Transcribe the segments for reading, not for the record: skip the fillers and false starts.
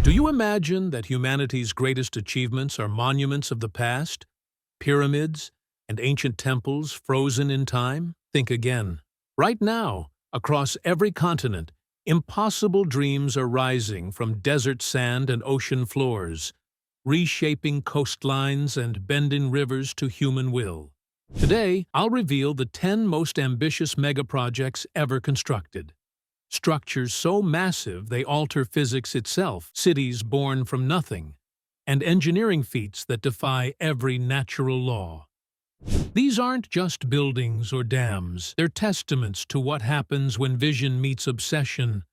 Do you imagine that humanity's greatest achievements are monuments of the past? Pyramids and ancient temples frozen in time? Think again. Right now, across every continent, impossible dreams are rising from desert sand and ocean floors, reshaping coastlines and bending rivers to human will. Today, I'll reveal the 10 most ambitious megaprojects ever constructed. Structures so massive they alter physics itself, cities born from nothing, and engineering feats that defy every natural law. These aren't just buildings or dams, they're testaments to what happens when vision meets obsession,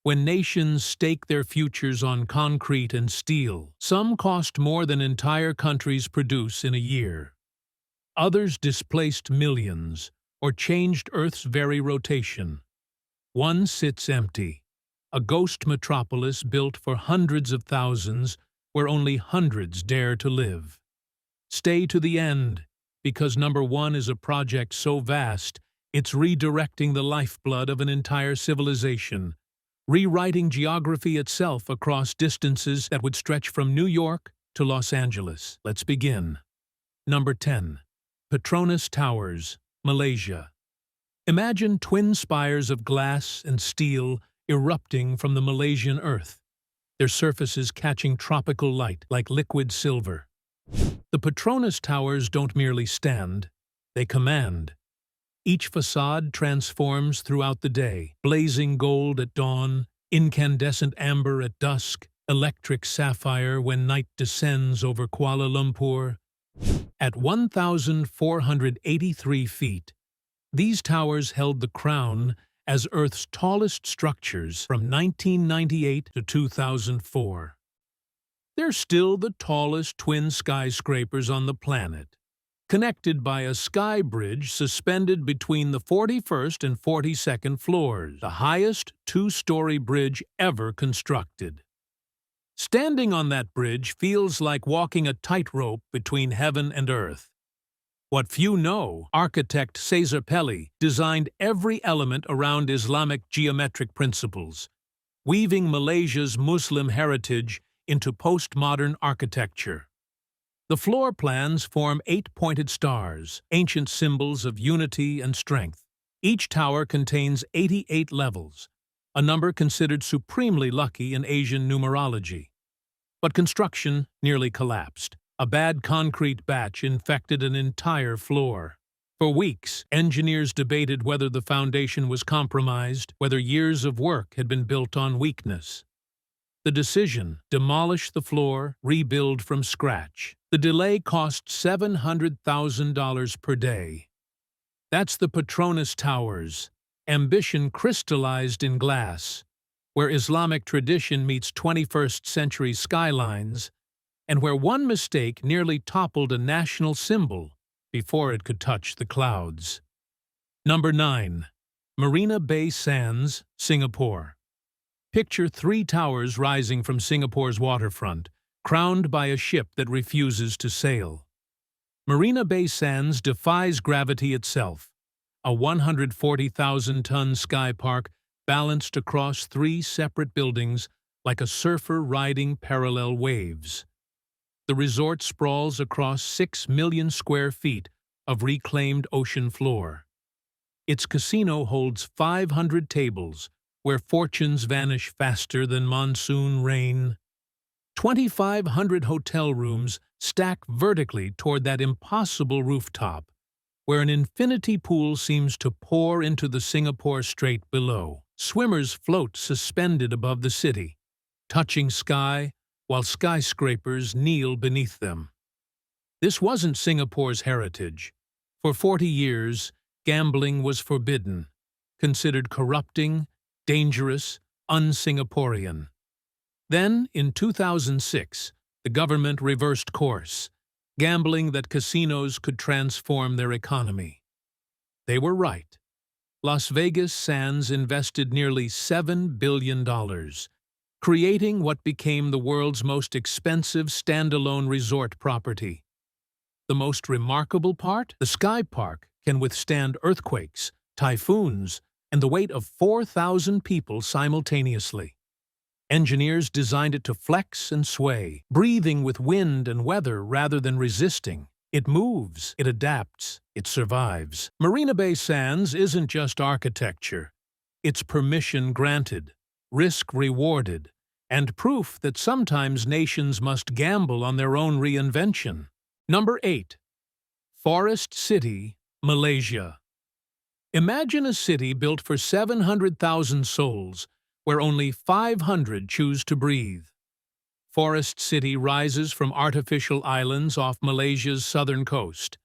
when nations stake their futures on concrete and steel. Some cost more than entire countries produce in a year. Others displaced millions, or changed Earth's very rotation. One sits empty, a ghost metropolis built for hundreds of thousands where only hundreds dare to live. Stay to the end, because number one is a project so vast, it's redirecting the lifeblood of an entire civilization, rewriting geography itself across distances that would stretch from New York to Los Angeles. Let's begin. Number 10. Petronas Towers, Malaysia. Imagine twin spires of glass and steel erupting from the Malaysian earth, their surfaces catching tropical light like liquid silver. The Petronas Towers don't merely stand, they command. Each facade transforms throughout the day, blazing gold at dawn, incandescent amber at dusk, electric sapphire when night descends over Kuala Lumpur. At 1,483 feet, these towers held the crown as Earth's tallest structures from 1998 to 2004. They're still the tallest twin skyscrapers on the planet, connected by a sky bridge suspended between the 41st and 42nd floors, the highest two-story bridge ever constructed. Standing on that bridge feels like walking a tightrope between heaven and earth. What few know, architect Cesar Pelli designed every element around Islamic geometric principles, weaving Malaysia's Muslim heritage into postmodern architecture. The floor plans form 8-pointed stars, ancient symbols of unity and strength. Each tower contains 88 levels, a number considered supremely lucky in Asian numerology. But construction nearly collapsed. A bad concrete batch infected an entire floor. For weeks, engineers debated whether the foundation was compromised, whether years of work had been built on weakness. The decision: demolish the floor, rebuild from scratch. The delay cost $700,000 per day. That's the Petronas Towers, ambition crystallized in glass, where Islamic tradition meets 21st century skylines, and where one mistake nearly toppled a national symbol before it could touch the clouds. Number 9. Marina Bay Sands, Singapore. Picture 3 towers rising from Singapore's waterfront, crowned by a ship that refuses to sail. Marina Bay Sands defies gravity itself, a 140,000-ton sky park balanced across 3 separate buildings like a surfer riding parallel waves. The resort sprawls across 6 million square feet of reclaimed ocean floor. Its casino holds 500 tables, where fortunes vanish faster than monsoon rain. 2,500 hotel rooms stack vertically toward that impossible rooftop, where an infinity pool seems to pour into the Singapore Strait below. Swimmers float suspended above the city, touching sky, while skyscrapers kneel beneath them. This wasn't Singapore's heritage. For 40 years, gambling was forbidden, considered corrupting, dangerous, un-Singaporean. Then, in 2006, the government reversed course, gambling that casinos could transform their economy. They were right. Las Vegas Sands invested nearly $7 billion, creating what became the world's most expensive standalone resort property. The most remarkable part? The Sky Park can withstand earthquakes, typhoons, and the weight of 4,000 people simultaneously. Engineers designed it to flex and sway, breathing with wind and weather rather than resisting. It moves, it adapts, it survives. Marina Bay Sands isn't just architecture. It's permission granted, risk rewarded, and proof that sometimes nations must gamble on their own reinvention. Number 8. Forest City, Malaysia. Imagine a city built for 700,000 souls, where only 500 choose to breathe. Forest City rises from artificial islands off Malaysia's southern coast.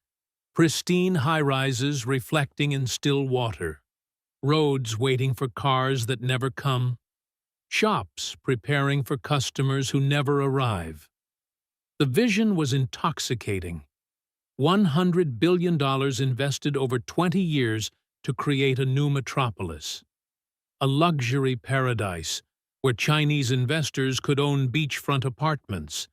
Pristine high-rises reflecting in still water. Roads waiting for cars that never come. Shops preparing for customers who never arrive. The vision was intoxicating. $100 billion invested over 20 years to create a new metropolis. A luxury paradise where Chinese investors could own beachfront apartments,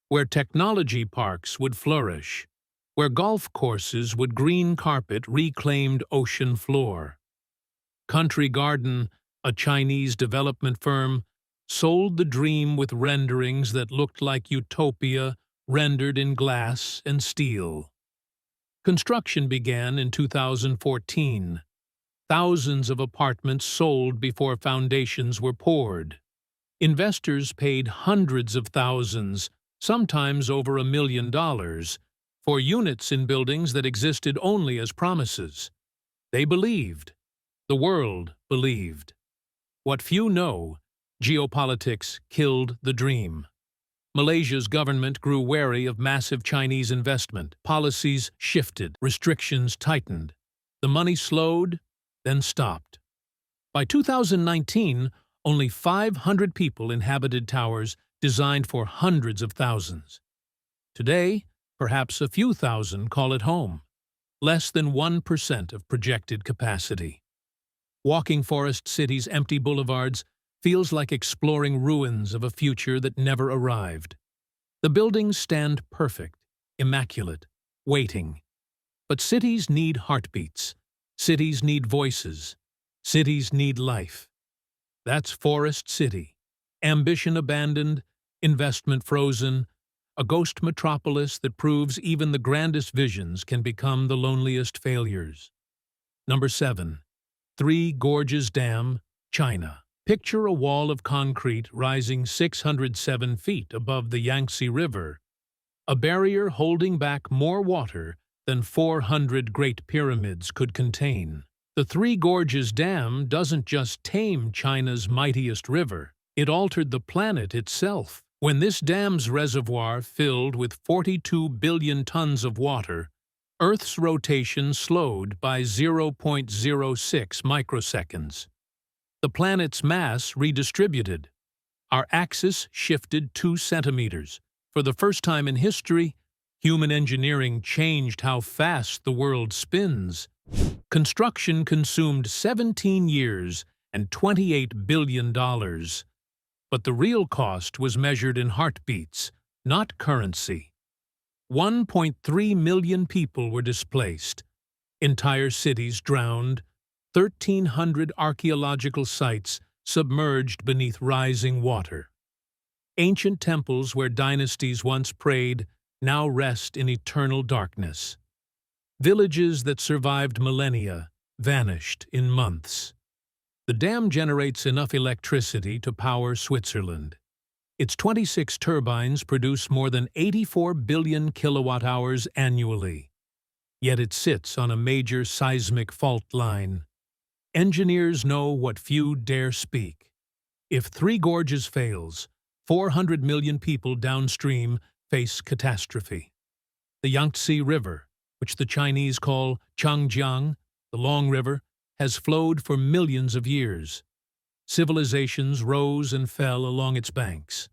where technology parks would flourish, where golf courses would green carpet reclaimed ocean floor. Country Garden, a Chinese development firm, sold the dream with renderings that looked like utopia rendered in glass and steel. Construction began in 2014. Thousands of apartments sold before foundations were poured. Investors paid hundreds of thousands, sometimes over $1 million, for units in buildings that existed only as promises. They believed. The world believed. What few know, geopolitics killed the dream. Malaysia's government grew wary of massive Chinese investment. Policies shifted, restrictions tightened. The money slowed, then stopped. By 2019, only 500 people inhabited towers designed for hundreds of thousands. Today, perhaps a few thousand call it home, less than 1% of projected capacity. Walking Forest City's empty boulevards feels like exploring ruins of a future that never arrived. The buildings stand perfect, immaculate, waiting. But cities need heartbeats. Cities need voices. Cities need life. That's Forest City. Ambition abandoned, investment frozen, a ghost metropolis that proves even the grandest visions can become the loneliest failures. Number 7. Three Gorges Dam, China. Picture a wall of concrete rising 607 feet above the Yangtze River, a barrier holding back more water than 400 Great Pyramids could contain. The Three Gorges Dam doesn't just tame China's mightiest river, it altered the planet itself. When this dam's reservoir filled with 42 billion tons of water, Earth's rotation slowed by 0.06 microseconds. The planet's mass redistributed. Our axis shifted 2 centimeters. For the first time in history, human engineering changed how fast the world spins. Construction consumed 17 years and $28 billion. But the real cost was measured in heartbeats, not currency. 1.3 million people were displaced. Entire cities drowned. 1,300 archaeological sites submerged beneath rising water. Ancient temples where dynasties once prayed now rest in eternal darkness. Villages that survived millennia vanished in months. The dam generates enough electricity to power Switzerland. Its 26 turbines produce more than 84 billion kilowatt-hours annually. Yet it sits on a major seismic fault line. Engineers know what few dare speak. If Three Gorges fails, 400 million people downstream face catastrophe. The Yangtze River, which the Chinese call Changjiang, the Long River, has flowed for millions of years. Civilizations rose and fell along its banks.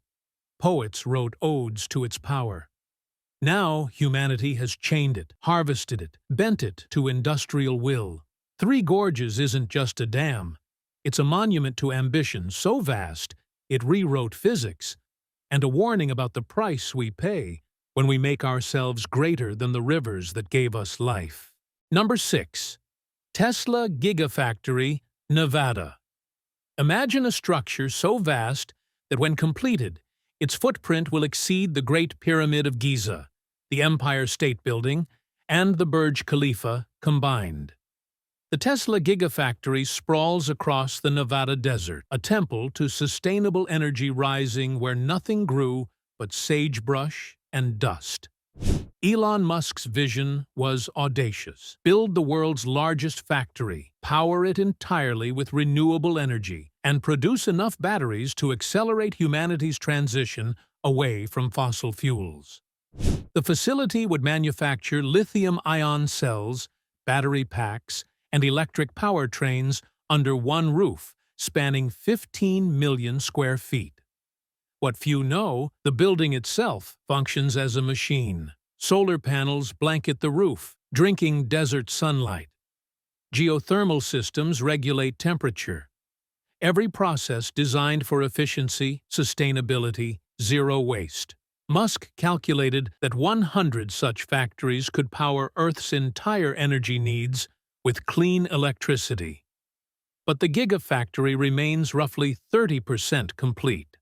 Poets wrote odes to its power. Now humanity has chained it, harvested it, bent it to industrial will. Three Gorges isn't just a dam. It's a monument to ambition so vast it rewrote physics, and a warning about the price we pay when we make ourselves greater than the rivers that gave us life. Number 6. Tesla Gigafactory, Nevada. Imagine a structure so vast that when completed, its footprint will exceed the Great Pyramid of Giza, the Empire State Building, and the Burj Khalifa combined. The Tesla Gigafactory sprawls across the Nevada desert, a temple to sustainable energy rising where nothing grew but sagebrush and dust. Elon Musk's vision was audacious. Build the world's largest factory, power it entirely with renewable energy, and produce enough batteries to accelerate humanity's transition away from fossil fuels. The facility would manufacture lithium-ion cells, battery packs, and electric powertrains under one roof, spanning 15 million square feet. What few know, the building itself functions as a machine. Solar panels blanket the roof, drinking desert sunlight. Geothermal systems regulate temperature. Every process designed for efficiency, sustainability, zero waste. Musk calculated that 100 such factories could power Earth's entire energy needs with clean electricity. But the Gigafactory remains roughly 30% complete.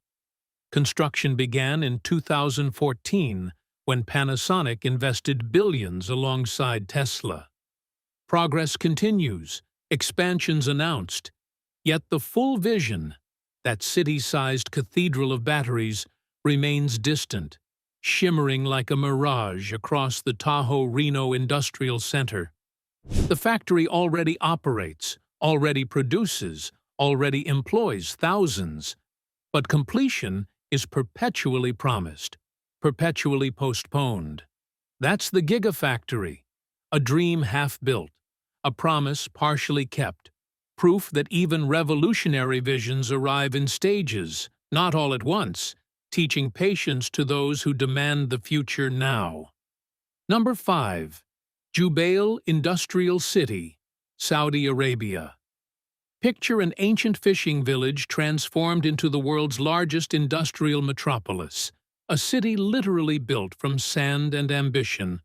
Construction began in 2014 when Panasonic invested billions alongside Tesla. Progress continues, expansions announced, yet the full vision, that city-sized cathedral of batteries, remains distant, shimmering like a mirage across the Tahoe-Reno Industrial Center. The factory already operates, already produces, already employs thousands, but completion is perpetually promised, perpetually postponed. That's the Gigafactory, a dream half-built, a promise partially kept, proof that even revolutionary visions arrive in stages, not all at once, teaching patience to those who demand the future now. Number 5. Jubail Industrial City, Saudi Arabia. Picture an ancient fishing village transformed into the world's largest industrial metropolis, a city literally built from sand and ambition,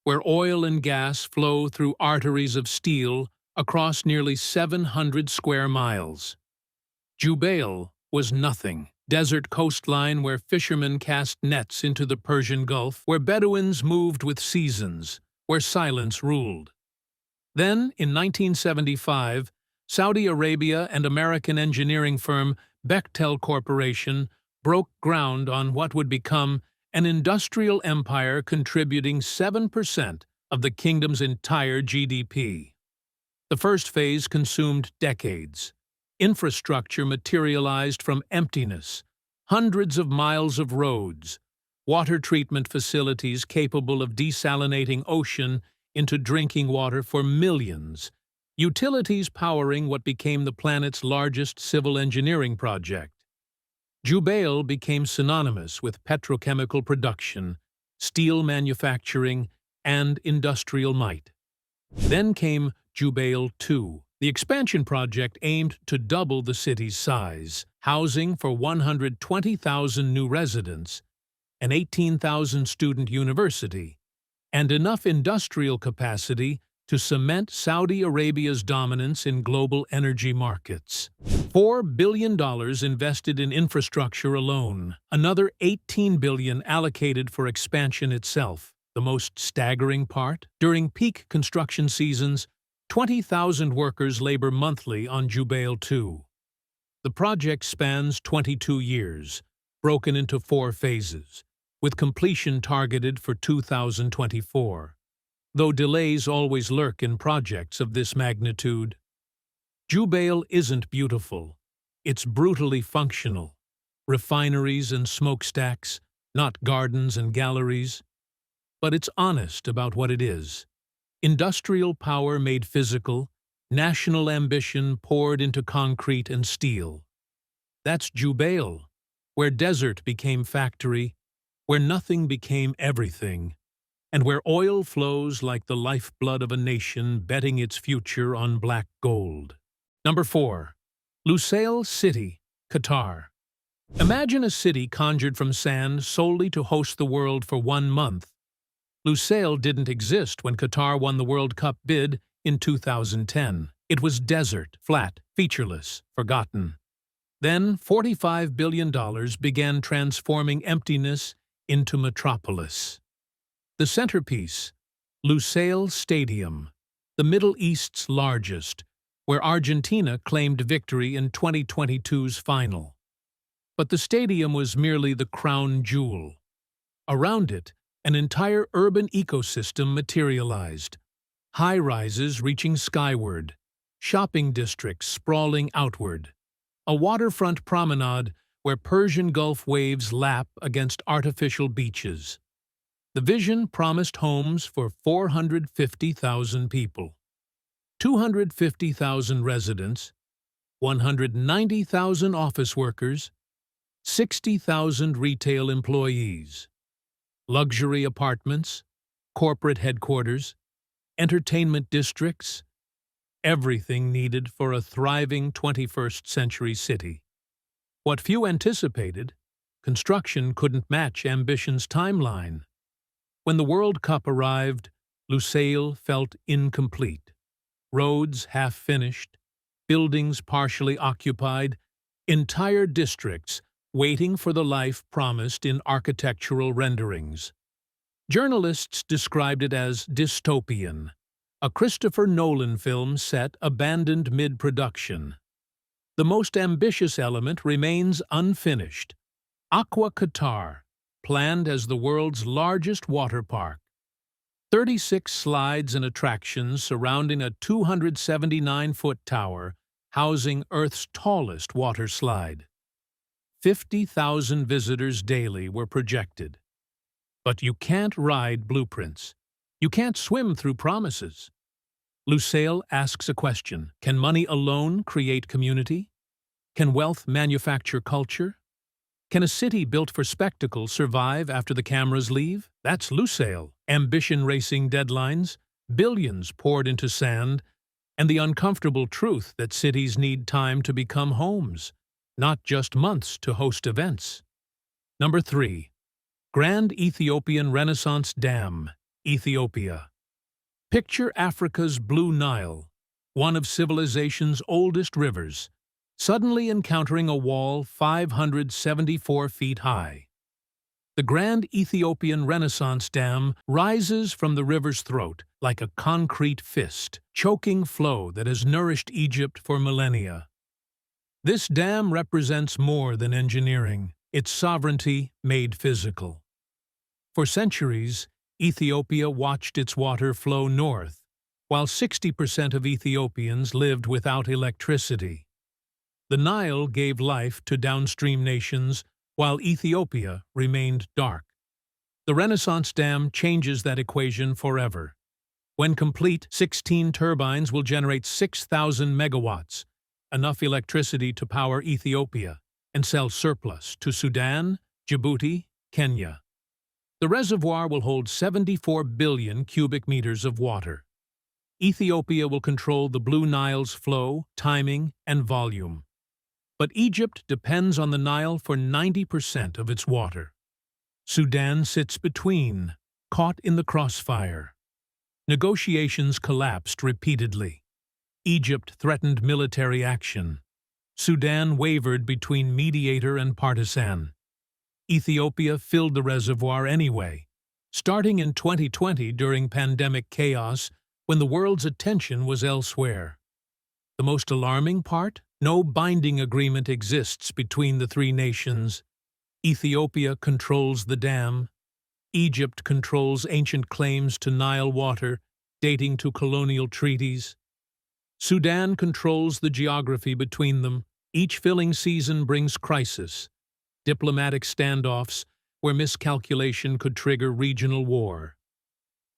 where oil and gas flow through arteries of steel across nearly 700 square miles. Jubail was nothing. Desert coastline where fishermen cast nets into the Persian Gulf, where Bedouins moved with seasons, where silence ruled. Then, in 1975, Saudi Arabia and American engineering firm Bechtel Corporation broke ground on what would become an industrial empire contributing 7% of the kingdom's entire GDP. The first phase consumed decades. Infrastructure materialized from emptiness, hundreds of miles of roads, water treatment facilities capable of desalinating ocean into drinking water for millions, utilities powering what became the planet's largest civil engineering project. Jubail became synonymous with petrochemical production, steel manufacturing, and industrial might. Then came Jubail II. The expansion project aimed to double the city's size, housing for 120,000 new residents, an 18,000-student university, and enough industrial capacity to cement Saudi Arabia's dominance in global energy markets. $4 billion invested in infrastructure alone, another $18 billion allocated for expansion itself. The most staggering part? During peak construction seasons, 20,000 workers labor monthly on Jubail II. The project spans 22 years, broken into 4 phases, with completion targeted for 2024. Though delays always lurk in projects of this magnitude. Jubail isn't beautiful. It's brutally functional. Refineries and smokestacks, not gardens and galleries. But it's honest about what it is. Industrial power made physical, national ambition poured into concrete and steel. That's Jubail, where desert became factory, where nothing became everything, and where oil flows like the lifeblood of a nation betting its future on black gold. Number 4. Lusail City, Qatar. Imagine a city conjured from sand solely to host the world for 1 month. Lusail didn't exist when Qatar won the World Cup bid in 2010. It was desert, flat, featureless, forgotten. Then $45 billion began transforming emptiness into metropolis. The centerpiece, Lusail Stadium, the Middle East's largest, where Argentina claimed victory in 2022's final. But the stadium was merely the crown jewel. Around it, an entire urban ecosystem materialized. High-rises reaching skyward, shopping districts sprawling outward, a waterfront promenade where Persian Gulf waves lap against artificial beaches. The vision promised homes for 450,000 people, 250,000 residents, 190,000 office workers, 60,000 retail employees, luxury apartments, corporate headquarters, entertainment districts, everything needed for a thriving 21st century city. What few anticipated, construction couldn't match ambition's timeline. When the World Cup arrived, Lusail felt incomplete. Roads half-finished, buildings partially occupied, entire districts waiting for the life promised in architectural renderings. Journalists described it as dystopian, a Christopher Nolan film set abandoned mid-production. The most ambitious element remains unfinished. Aqua Qatar, planned as the world's largest water park. 36 slides and attractions surrounding a 279-foot tower housing Earth's tallest water slide. 50,000 visitors daily were projected. But you can't ride blueprints. You can't swim through promises. Lusail asks a question. Can money alone create community? Can wealth manufacture culture? Can a city built for spectacle survive after the cameras leave? That's Lusail. Ambition racing deadlines, billions poured into sand, and the uncomfortable truth that cities need time to become homes, not just months to host events. Number 3. Grand Ethiopian Renaissance Dam, Ethiopia. Picture Africa's Blue Nile, one of civilization's oldest rivers, suddenly encountering a wall 574 feet high. The Grand Ethiopian Renaissance Dam rises from the river's throat like a concrete fist, choking flow that has nourished Egypt for millennia. This dam represents more than engineering, its sovereignty made physical. For centuries, Ethiopia watched its water flow north, while 60% of Ethiopians lived without electricity. The Nile gave life to downstream nations, while Ethiopia remained dark. The Renaissance Dam changes that equation forever. When complete, 16 turbines will generate 6,000 megawatts, enough electricity to power Ethiopia, and sell surplus to Sudan, Djibouti, Kenya. The reservoir will hold 74 billion cubic meters of water. Ethiopia will control the Blue Nile's flow, timing, and volume. But Egypt depends on the Nile for 90% of its water. Sudan sits between, caught in the crossfire. Negotiations collapsed repeatedly. Egypt threatened military action. Sudan wavered between mediator and partisan. Ethiopia filled the reservoir anyway, starting in 2020 during pandemic chaos when the world's attention was elsewhere. The most alarming part? No binding agreement exists between the three nations. Ethiopia controls the dam. Egypt controls ancient claims to Nile water, dating to colonial treaties. Sudan controls the geography between them. Each filling season brings crisis, diplomatic standoffs where miscalculation could trigger regional war.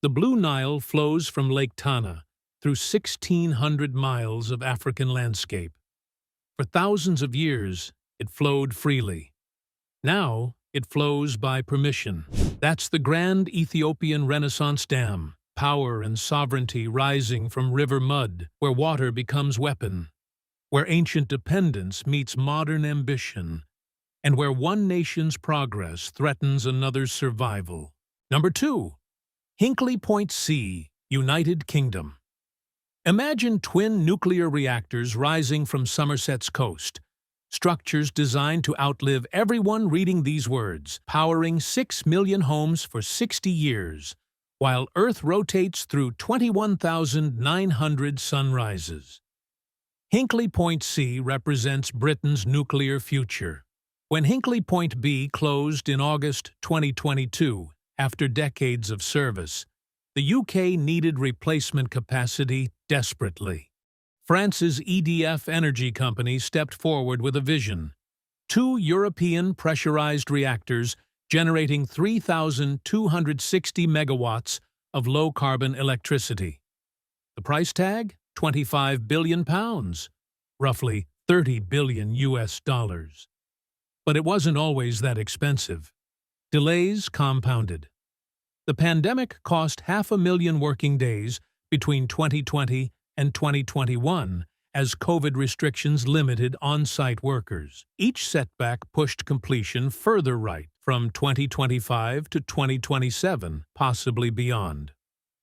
The Blue Nile flows from Lake Tana through 1,600 miles of African landscape. For thousands of years, it flowed freely. Now, it flows by permission. That's the Grand Ethiopian Renaissance Dam, power and sovereignty rising from river mud, where water becomes weapon, where ancient dependence meets modern ambition, and where one nation's progress threatens another's survival. Number 2. Hinckley Point C, United Kingdom. Imagine twin nuclear reactors rising from Somerset's coast, Structures designed to outlive everyone reading these words, powering 6 million homes for 60 years, while Earth rotates through 21,900 sunrises. Hinckley Point C represents Britain's nuclear future. When Hinckley Point B closed in August 2022, after decades of service, the UK needed replacement capacity desperately. France's EDF Energy Company stepped forward with a vision. 2 European pressurized reactors generating 3,260 megawatts of low-carbon electricity. The price tag? £25 billion, roughly $30 billion US. But it wasn't always that expensive. Delays compounded. The pandemic cost 500,000 working days between 2020 and 2021 as COVID restrictions limited on-site workers. Each setback pushed completion further right, from 2025 to 2027, possibly beyond.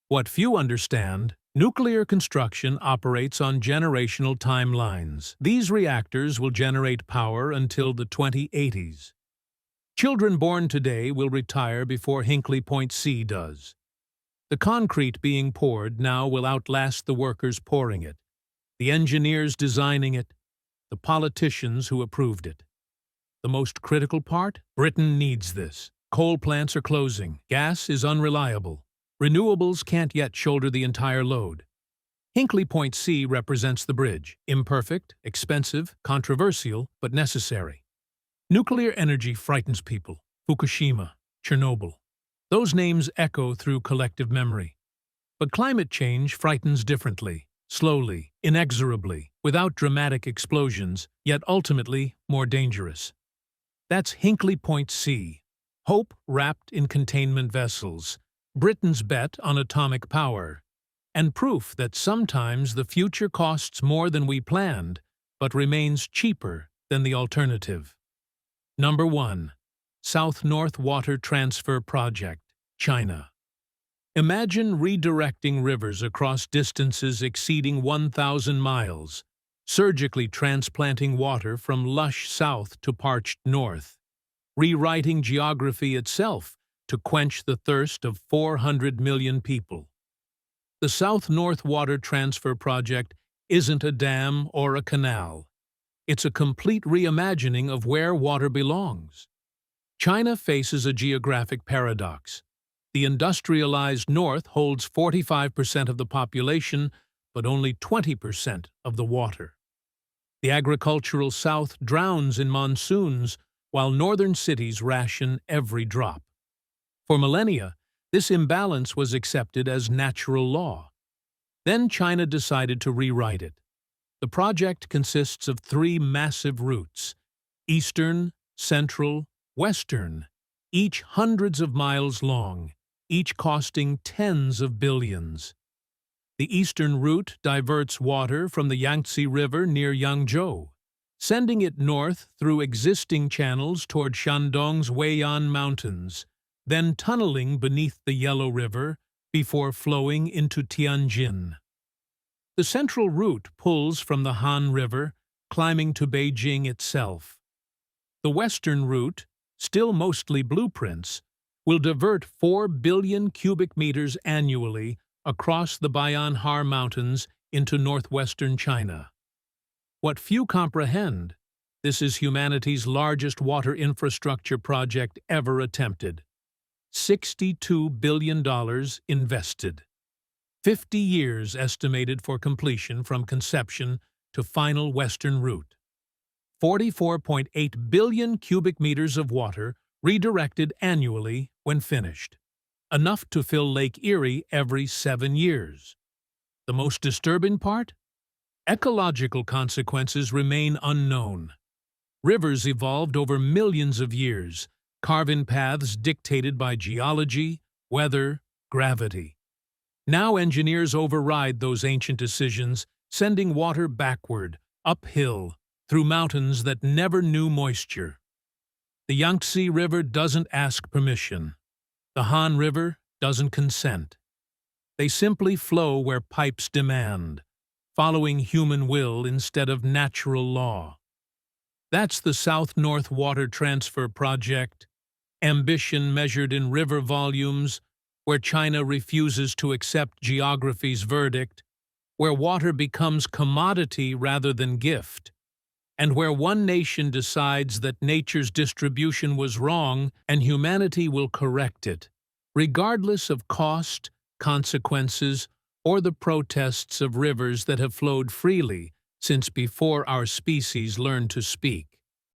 What few understand, nuclear construction operates on generational timelines. These reactors will generate power until the 2080s. Children born today will retire before Hinckley Point C does. The concrete being poured now will outlast the workers pouring it, the engineers designing it, the politicians who approved it. The most critical part? Britain needs this. Coal plants are closing. Gas is unreliable. Renewables can't yet shoulder the entire load. Hinckley Point C represents the bridge. Imperfect, expensive, controversial, but necessary. Nuclear energy frightens people. Fukushima, Chernobyl. Those names echo through collective memory. But climate change frightens differently, slowly, inexorably, without dramatic explosions, yet ultimately more dangerous. That's Hinckley Point C, hope wrapped in containment vessels, Britain's bet on atomic power, and proof that sometimes the future costs more than we planned, but remains cheaper than the alternative. Number 1. South-North Water Transfer Project, China. Imagine redirecting rivers across distances exceeding 1,000 miles, surgically transplanting water from lush south to parched north, rewriting geography itself to quench the thirst of 400 million people. The South-North Water Transfer Project isn't a dam or a canal. It's a complete reimagining of where water belongs. China faces a geographic paradox. The industrialized north holds 45% of the population, but only 20% of the water. The agricultural south drowns in monsoons, while northern cities ration every drop. For millennia, this imbalance was accepted as natural law. Then China decided to rewrite it. The project consists of 3 massive routes: eastern, central, western, each hundreds of miles long, each costing tens of billions. The eastern route diverts water from the Yangtze River near Yangzhou, sending it north through existing channels toward Shandong's Wei'an Mountains, then tunneling beneath the Yellow River before flowing into Tianjin. The central route pulls from the Han River, climbing to Beijing itself. The western route, still mostly blueprints, will divert 4 billion cubic meters annually across the Bayan-Har Mountains into northwestern China. What few comprehend, this is humanity's largest water infrastructure project ever attempted. $62 billion invested. 50 years estimated for completion from conception to final western route. 44.8 billion cubic meters of water redirected annually when finished, enough to fill Lake Erie every 7 years. The most disturbing part? Ecological consequences remain unknown. Rivers evolved over millions of years, carving paths dictated by geology, weather, gravity. Now engineers override those ancient decisions, sending water backward, uphill, through mountains that never knew moisture. The Yangtze River doesn't ask permission. The Han River doesn't consent. They simply flow where pipes demand, following human will instead of natural law. That's the South-North Water Transfer Project, ambition measured in river volumes, where China refuses to accept geography's verdict, where water becomes commodity rather than gift, and where one nation decides that nature's distribution was wrong and humanity will correct it, regardless of cost, consequences, or the protests of rivers that have flowed freely since before our species learned to speak.